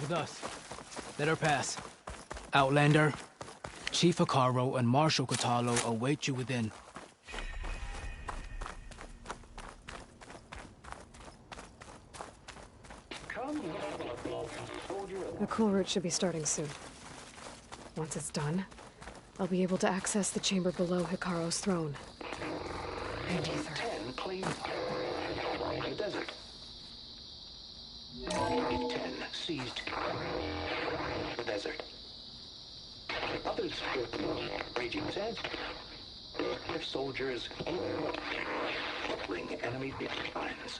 With us. Let her pass. Outlander, Chief Hekarro and Marshal Kotallo await you within. The cool route should be starting soon. Once it's done, I'll be able to access the chamber below Hekarro's throne. And Ether. 10 claimed the desert. Target 10 seized the desert. Others raging sands. Their soldiers killing enemy lines.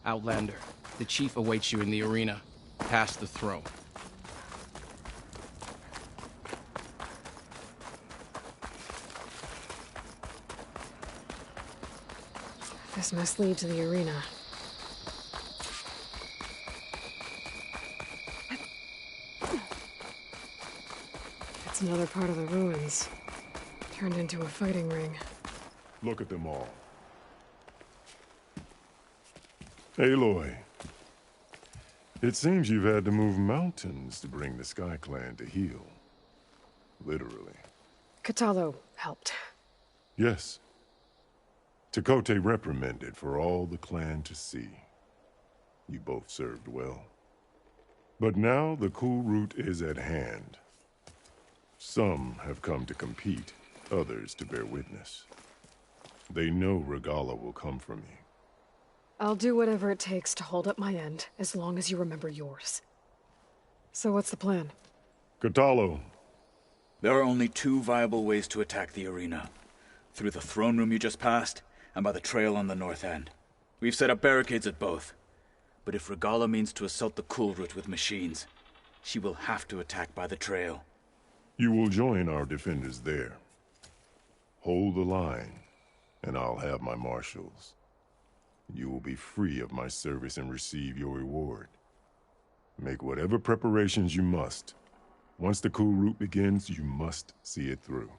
Outlander, the chief awaits you in the arena, past the throne. This must lead to the arena. It's another part of the ruins, turned into a fighting ring. Look at them all. Aloy, it seems you've had to move mountains to bring the Sky Clan to heel. Literally. Kotallo helped. Yes. Tekotteh reprimanded for all the clan to see. You both served well. But now the cool route is at hand. Some have come to compete, others to bear witness. They know Regalla will come for me. I'll do whatever it takes to hold up my end, as long as you remember yours. So what's the plan? Kotallo. There are only two viable ways to attack the arena. Through the throne room you just passed, and by the trail on the north end. We've set up barricades at both. But if Regalla means to assault the cool route with machines, she will have to attack by the trail. You will join our defenders there. Hold the line, and I'll have my marshals. You will be free of my service and receive your reward. Make whatever preparations you must. Once the cool route begins, you must see it through.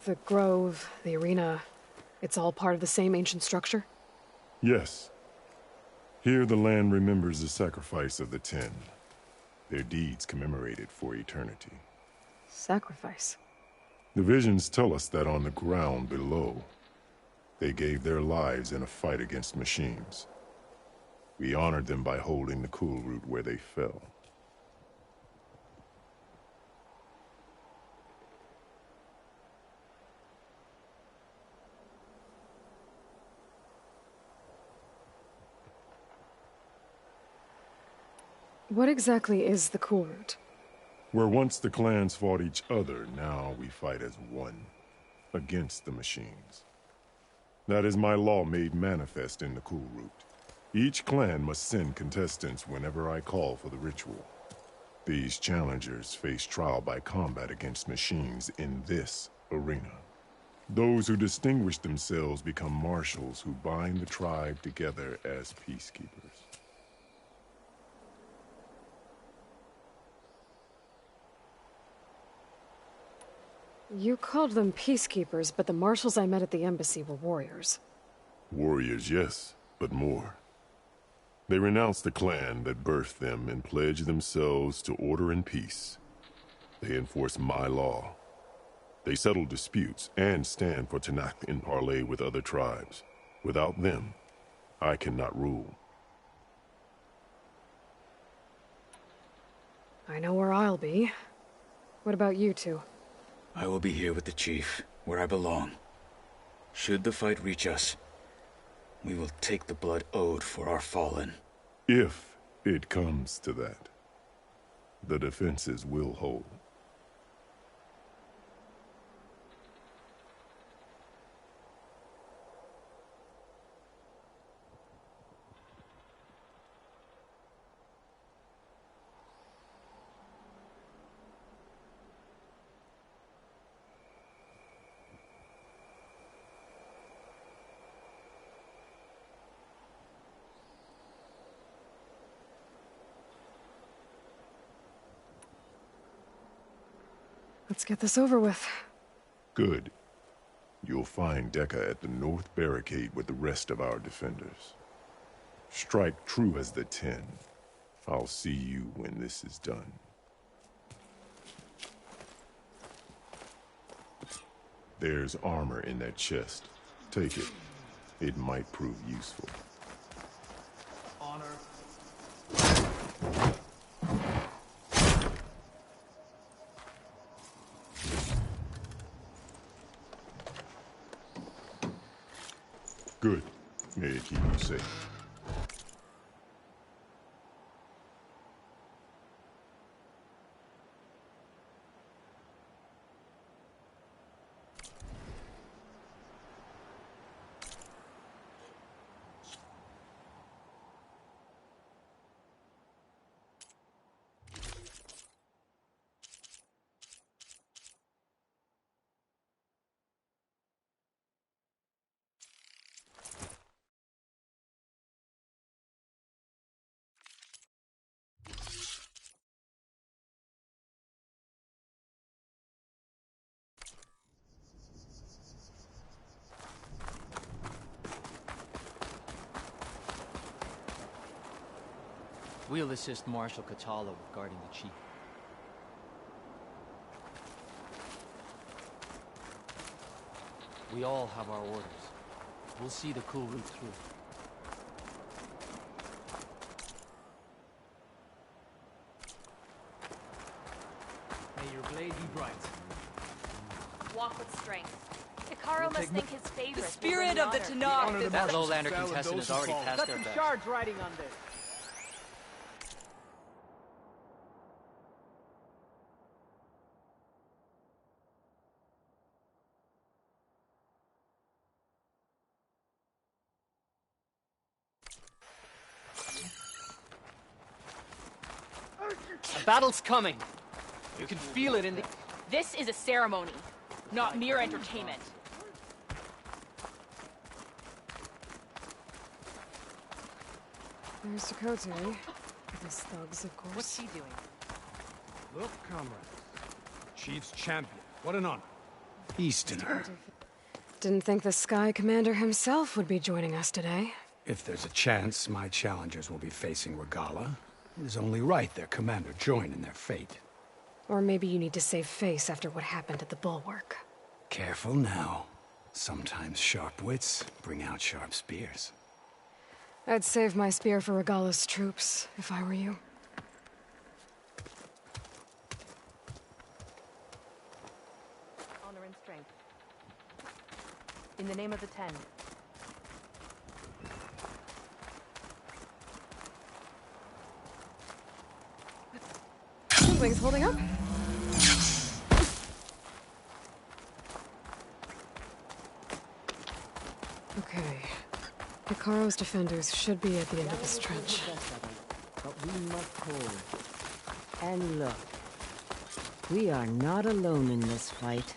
The grove, the arena, it's all part of the same ancient structure? Yes. Here the land remembers the sacrifice of the 10. Their deeds commemorated for eternity. Sacrifice? The visions tell us that on the ground below, they gave their lives in a fight against machines. We honored them by holding the cool route where they fell. What exactly is the cool route? Where once the clans fought each other, now we fight as one, against the machines. That is my law made manifest in the cool route. Each clan must send contestants whenever I call for the ritual. These challengers face trial by combat against machines in this arena. Those who distinguish themselves become marshals who bind the tribe together as peacekeepers. You called them peacekeepers, but the marshals I met at the embassy were warriors. Warriors, yes, but more. They renounce the clan that birthed them and pledge themselves to order and peace. They enforce my law. They settle disputes and stand for Tenakth in parley with other tribes. Without them, I cannot rule. I know where I'll be. What about you two? I will be here with the chief, where I belong. Should the fight reach us, we will take the blood owed for our fallen. If it comes to that, the defenses will hold. Let's get this over with. Good. You'll find Dekka at the north barricade with the rest of our defenders. Strike true as the 10. I'll see you when this is done. There's armor in that chest. Take it. It might prove useful. Honor. Good. May it keep you safe. We'll assist Marshal Kotallo with guarding the chief. We all have our orders. We'll see the cool route through. May your blade be bright. Walk with strength. Hikaru must think his favorite. The spirit of the Tenakth. That lowlander contestant has already passed their best. Shards riding on this. A battle's coming. You can feel it in the... This is a ceremony, not mere entertainment. There's Chakotay. With his thugs, of course. What's he doing? Look, comrades. Chief's champion. What an honor. Easterner. Didn't think the Sky Commander himself would be joining us today. If there's a chance my challengers will be facing Regalla, it is only right their commander join in their fate. Or maybe you need to save face after what happened at the Bulwark. Careful now. Sometimes sharp wits bring out sharp spears. I'd save my spear for Regalla's troops, if I were you. Honor and strength. In the name of the 10. Wings holding up? Okay. Hikaru's defenders should be at the end of this trench. But we must hold. And look, we are not alone in this fight.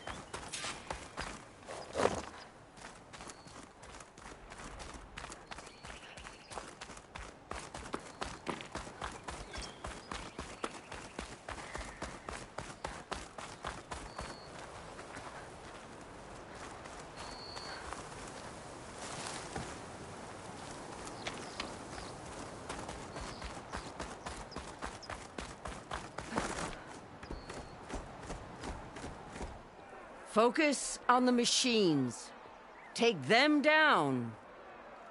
Focus on the machines. Take them down,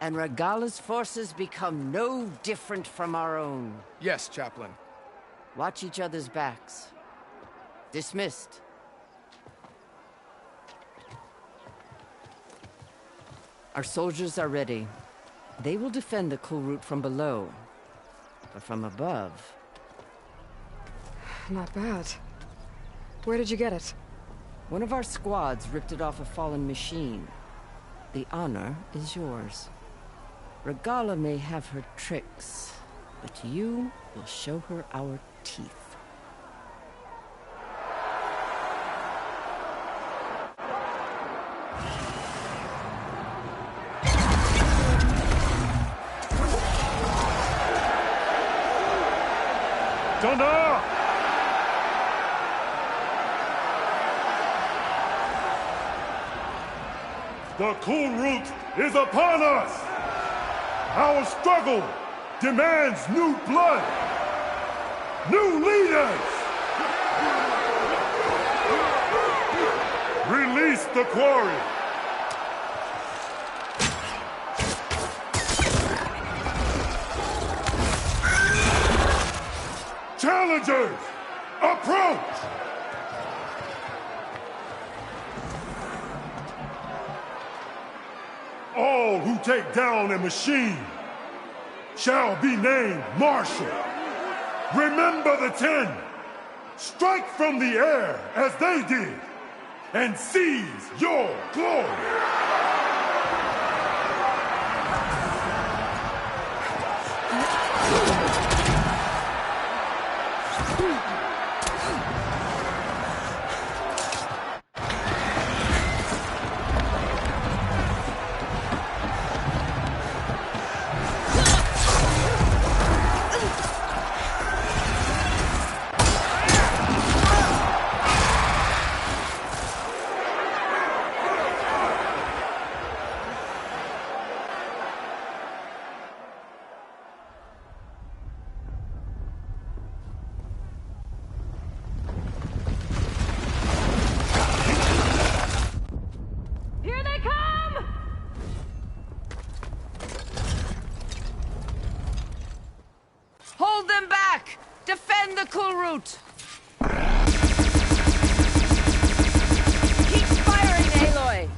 and Regalla's forces become no different from our own. Yes, Chaplain. Watch each other's backs. Dismissed. Our soldiers are ready. They will defend the Kulrut from below. But from above... Not bad. Where did you get it? One of our squads ripped it off a fallen machine. The honor is yours. Regalla may have her tricks, but you will show her our teeth. Thunder! The Kulrut is upon us! Our struggle demands new blood! New leaders! Release the quarry! Challengers, approach! All who take down a machine shall be named Marshal. Remember the 10. Strike from the air as they did, and seize your glory. Hold them back! Defend the Kulrut! Keep firing, Aloy!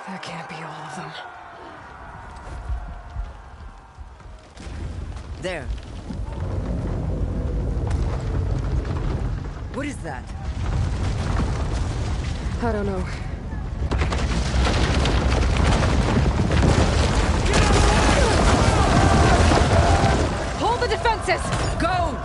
That can't be all of them. There. What is that? I don't know. Hold the defenses! Go!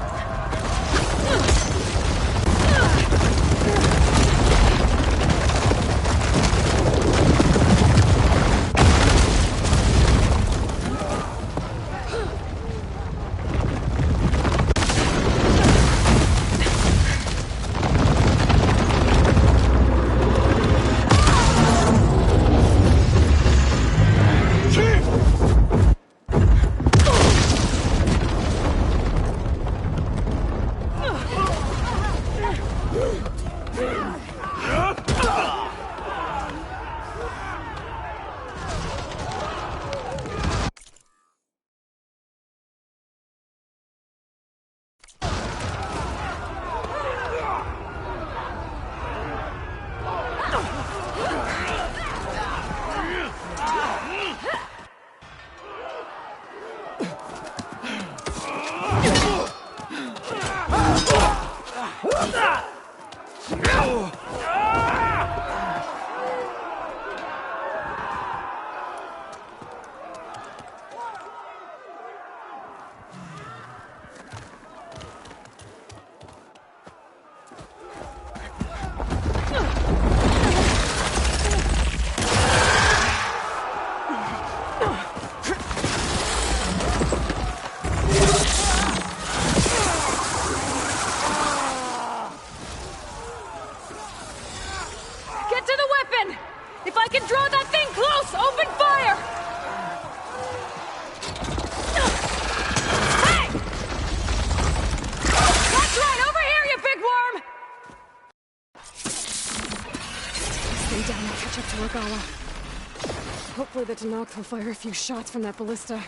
Hopefully the Tenakth will fire a few shots from that ballista.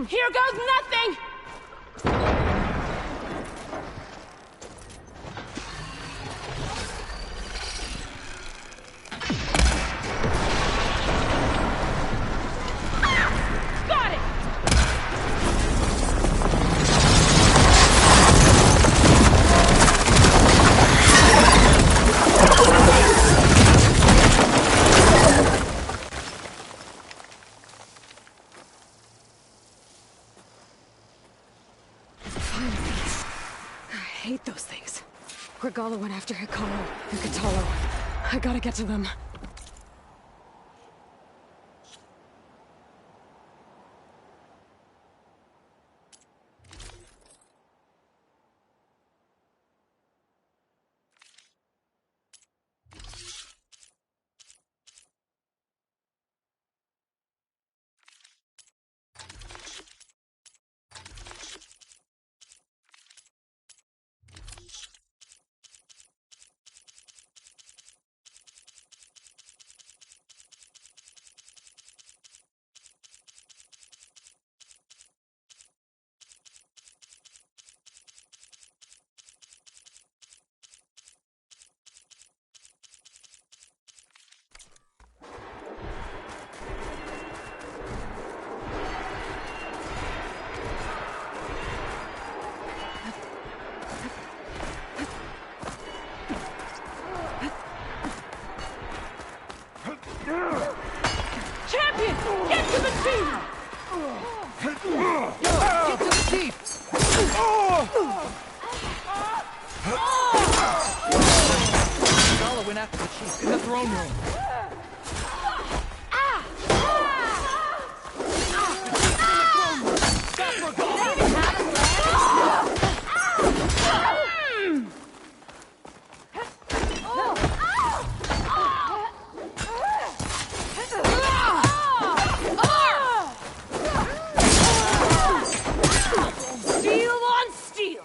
Here goes nothing! Got it! I hate those things. Regalla went after Hekarro and Kotallo. I gotta get to them. Champion! Get to the team! Get to the keep! Regalla went after the chief in the throne room. Stop Regalla! Steel on steel!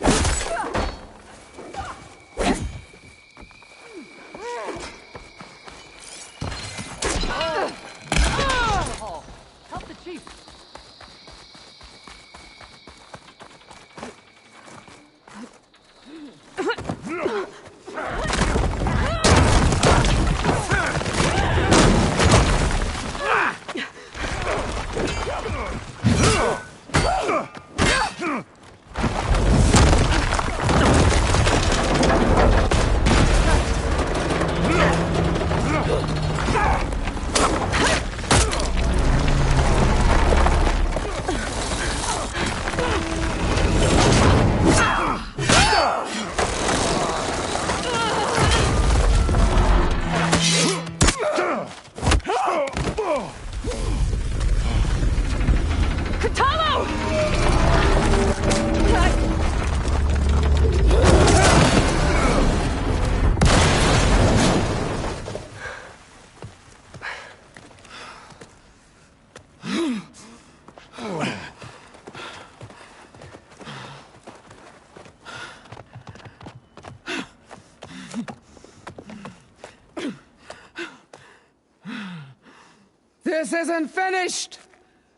This isn't finished!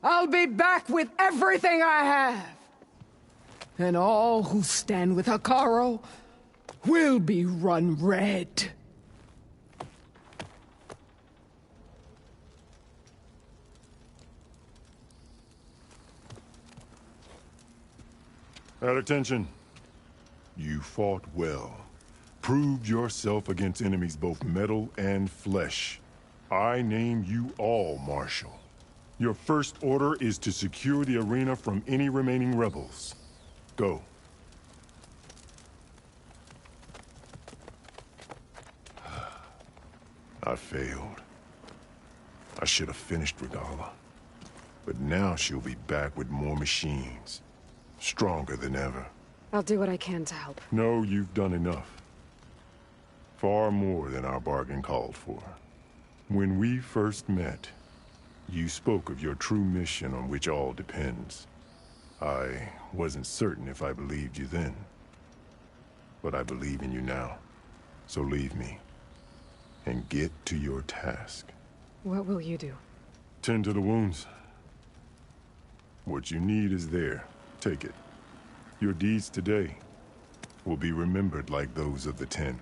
I'll be back with everything I have! And all who stand with Hekarro will be run red. At attention. You fought well. Proved yourself against enemies both metal and flesh. I name you all Marshal. Your first order is to secure the arena from any remaining rebels. Go. I failed. I should have finished Regalla. But now she'll be back with more machines. Stronger than ever. I'll do what I can to help. No, you've done enough. Far more than our bargain called for. When we first met, you spoke of your true mission on which all depends. I wasn't certain if I believed you then. But I believe in you now. So leave me. And get to your task. What will you do? Tend to the wounds. What you need is there. Take it. Your deeds today will be remembered like those of the 10.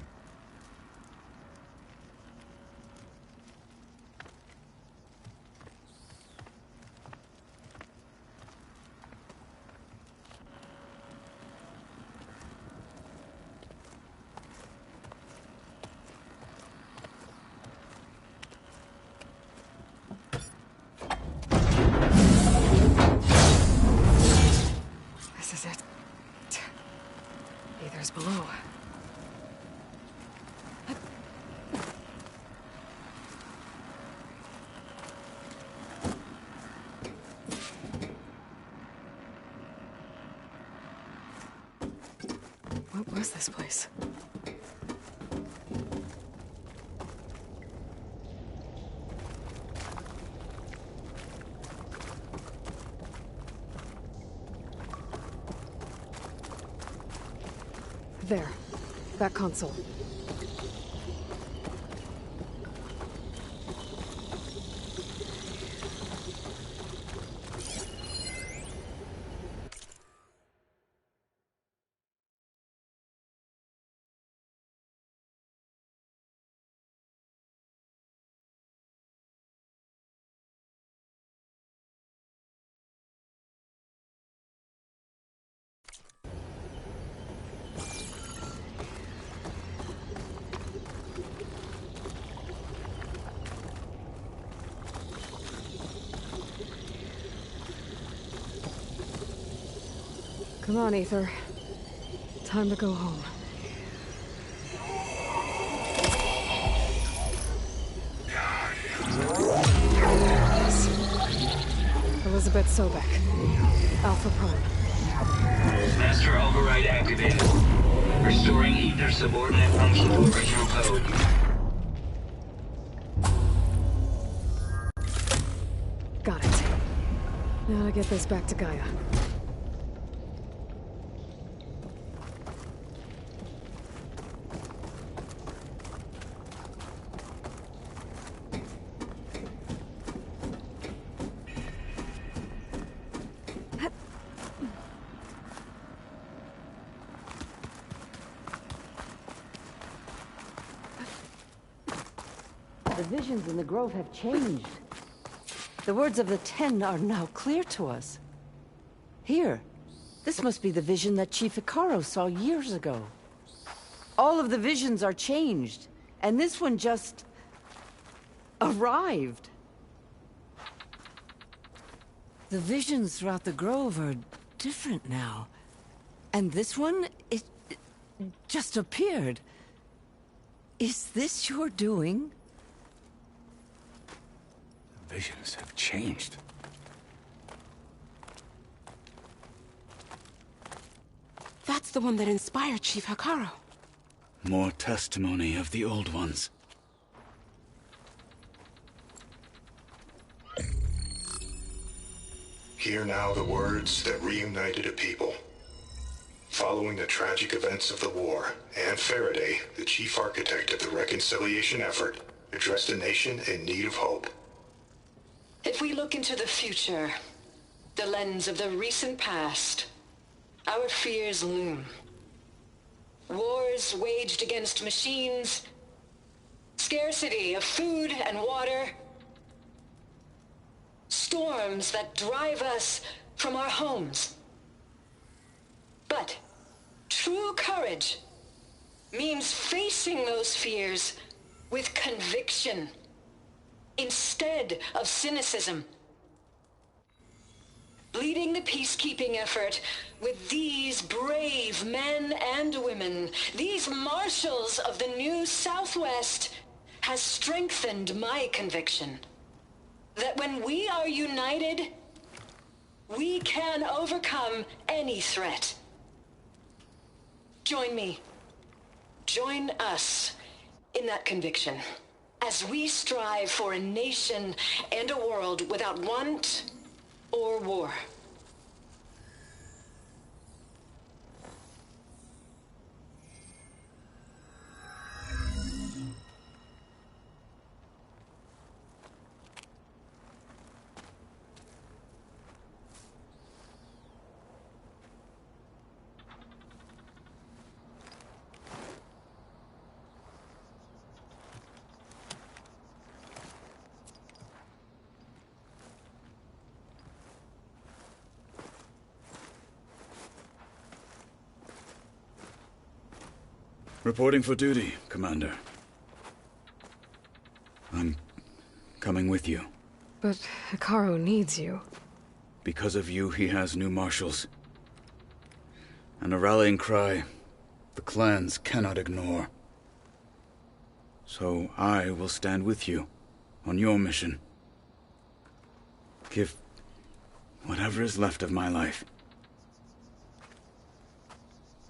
This is it. Aether's below. What was this place? There. That console. Come on, Aether. Time to go home. Elizabeth Sobek. Alpha Prime. Master override activated. Restoring Aether subordinate function to original code. Got it. Now to get this back to Gaia. The visions in the Grove have changed. The words of the 10 are now clear to us. Here, this must be the vision that Chief Hekarro saw years ago. All of the visions are changed, and this one just arrived. The visions throughout the Grove are different now. And this one, it just appeared. Is this your doing? Visions have changed. That's the one that inspired Chief Hekarro. More testimony of the old ones. Hear now the words that reunited a people. Following the tragic events of the war, Anne Faraday, the chief architect of the reconciliation effort, addressed a nation in need of hope. If we look into the future, the lens of the recent past, our fears loom. Wars waged against machines, scarcity of food and water, storms that drive us from our homes. But true courage means facing those fears with conviction instead of cynicism. Leading the peacekeeping effort with these brave men and women, these marshals of the new Southwest, has strengthened my conviction that when we are united, we can overcome any threat. Join me. Join us in that conviction as we strive for a nation and a world without want or war. Reporting for duty, Commander. I'm coming with you. But Hekarro needs you. Because of you, he has new marshals. And a rallying cry the clans cannot ignore. So I will stand with you on your mission. Give whatever is left of my life.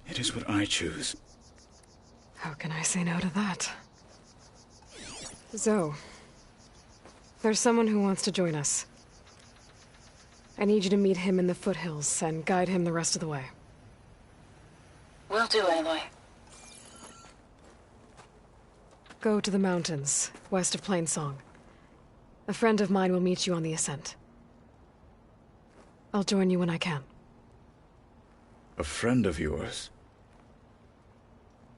It is what I choose. How can I say no to that? Zoe, there's someone who wants to join us. I need you to meet him in the foothills and guide him the rest of the way. Will do, Aloy. Go to the mountains, west of Plainsong. A friend of mine will meet you on the ascent. I'll join you when I can. A friend of yours?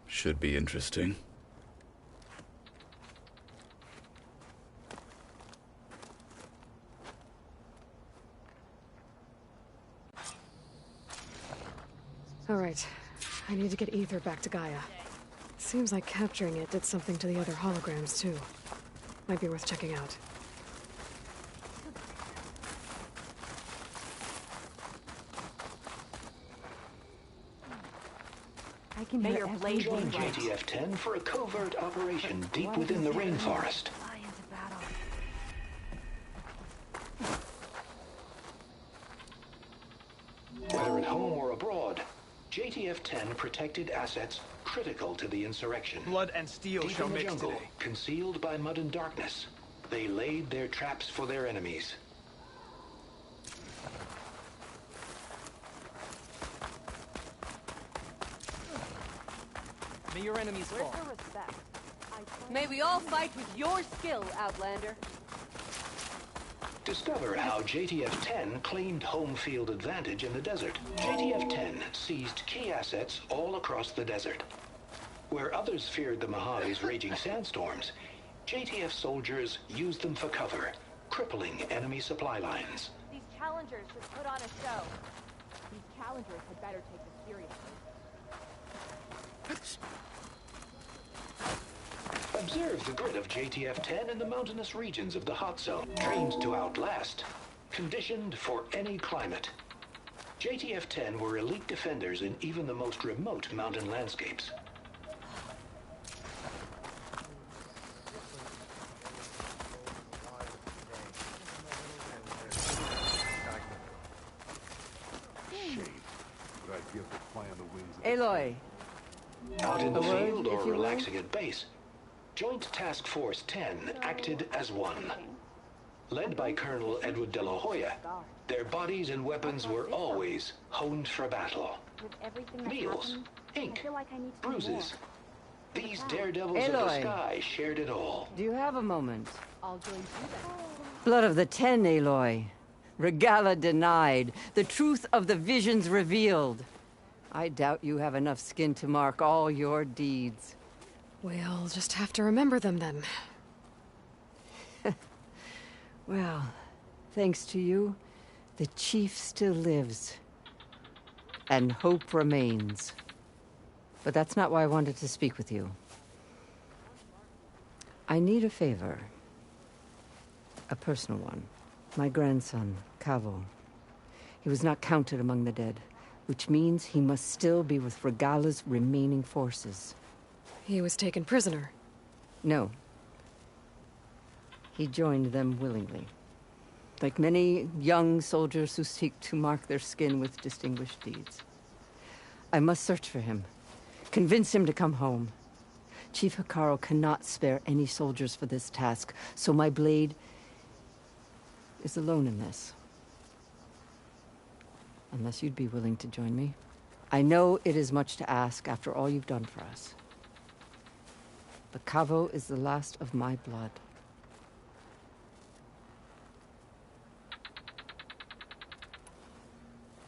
Should be interesting. All right. I need to get Ether back to Gaia. Seems like capturing it did something to the other holograms, too. Might be worth checking out. I can hear your blade. Join JTF-10 for a covert operation deep within the rainforest. Whether at home or abroad, JTF-10 protected assets critical to the insurrection. Blood and steel deep shall in the mix jungle, today. concealed by mud and darkness, they laid their traps for their enemies. May your enemies Where's fall. the respect? May we all fight with your skill, Outlander. Discover how JTF-10 claimed home field advantage in the desert. JTF-10 seized key assets all across the desert. Where others feared the Mojave's raging sandstorms, JTF soldiers used them for cover, crippling enemy supply lines. These challengers should put on a show. These challengers had better take this seriously. Observe the grit of JTF-10 in the mountainous regions of the hot zone. Trained to outlast, conditioned for any climate. JTF-10 were elite defenders in even the most remote mountain landscapes. Aloy. Out in the A word, field or if you will? relaxing at base, Joint Task Force 10 acted as one. Led by Colonel Edward De La Hoya, their bodies and weapons were always honed for battle. Meals, ink, bruises. These daredevils of the Aloy. sky shared it all. Do you have a moment? I'll join you then. Blood of the Ten, Aloy. Regalla denied. The truth of the visions revealed. I doubt you have enough skin to mark all your deeds. We'll just have to remember them then. Well, thanks to you, the Chief still lives. And hope remains. But that's not why I wanted to speak with you. I need a favor. A personal one. My grandson, Kavo. He was not counted among the dead, which means he must still be with Regalla's remaining forces. He was taken prisoner? No. He joined them willingly. Like many young soldiers who seek to mark their skin with distinguished deeds. I must search for him. Convince him to come home. Chief Hekarro cannot spare any soldiers for this task, so my blade is alone in this. Unless you'd be willing to join me. I know it is much to ask after all you've done for us. But Kavo is the last of my blood.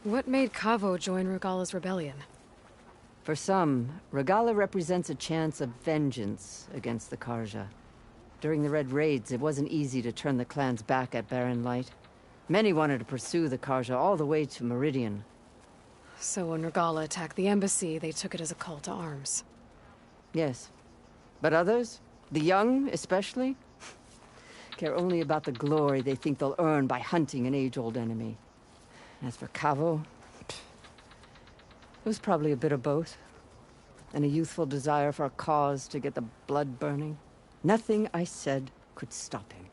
What made Kavo join Regalla's rebellion? For some, Regalla represents a chance of vengeance against the Carja. During the Red Raids, it wasn't easy to turn the clans back at Barren Light. Many wanted to pursue the Carja all the way to Meridian. So when Regalla attacked the embassy, they took it as a call to arms. Yes. But others, the young especially, care only about the glory they think they'll earn by hunting an age-old enemy. As for Kavo, it was probably a bit of both. And a youthful desire for a cause to get the blood burning. Nothing I said could stop him.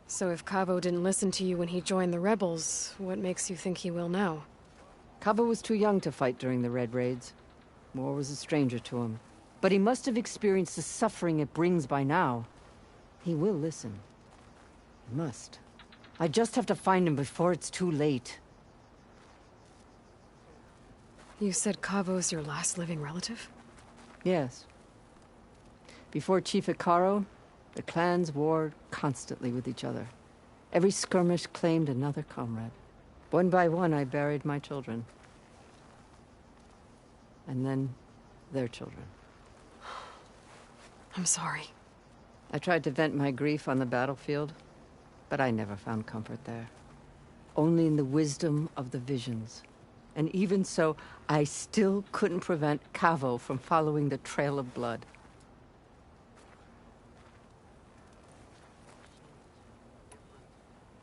So if Kavo didn't listen to you when he joined the rebels, what makes you think he will now? Kavo was too young to fight during the Red Raids. War was a stranger to him. But he must have experienced the suffering it brings by now. He will listen. He must. I just have to find him before it's too late. You said Kavo's your last living relative? Yes. Before Chief Hekarro, the clans warred constantly with each other. Every skirmish claimed another comrade. One by one, I buried my children. And then, their children. I'm sorry. I tried to vent my grief on the battlefield, but I never found comfort there. Only in the wisdom of the visions. And even so, I still couldn't prevent Kavo from following the trail of blood.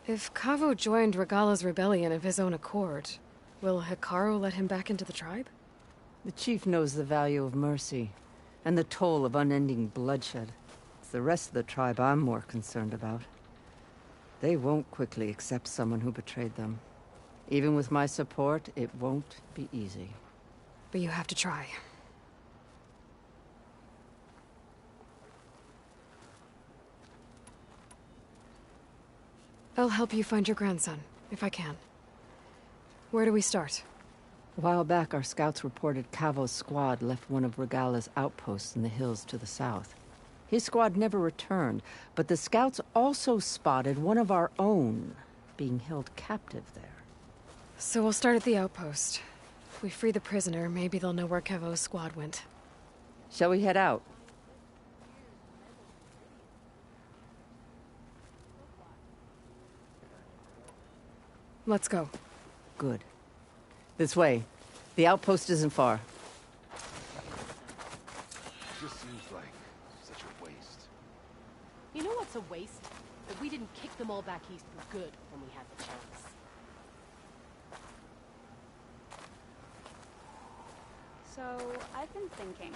If Kavo joined Regalla's rebellion of his own accord, will Hekarro let him back into the tribe? The chief knows the value of mercy, and the toll of unending bloodshed. It's the rest of the tribe I'm more concerned about. They won't quickly accept someone who betrayed them. Even with my support, it won't be easy. But you have to try. I'll help you find your grandson, if I can. Where do we start? A while back, our scouts reported Kavo's squad left one of Regalla's outposts in the hills to the south. His squad never returned, but the scouts also spotted one of our own being held captive there. So we'll start at the outpost. If we free the prisoner, maybe they'll know where Kavo's squad went. Shall we head out? Let's go. Good. This way. The outpost isn't far. Just seems like such a waste. You know what's a waste? That we didn't kick them all back east for good when we had the chance. So, I've been thinking.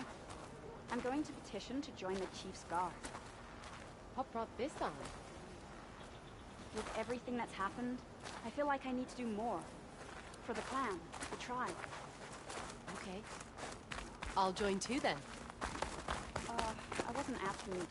I'm going to petition to join the Chief's Guard. What brought this on? With everything that's happened, I feel like I need to do more. For the clan, the tribe. Okay. I'll join too then. I wasn't asking you to.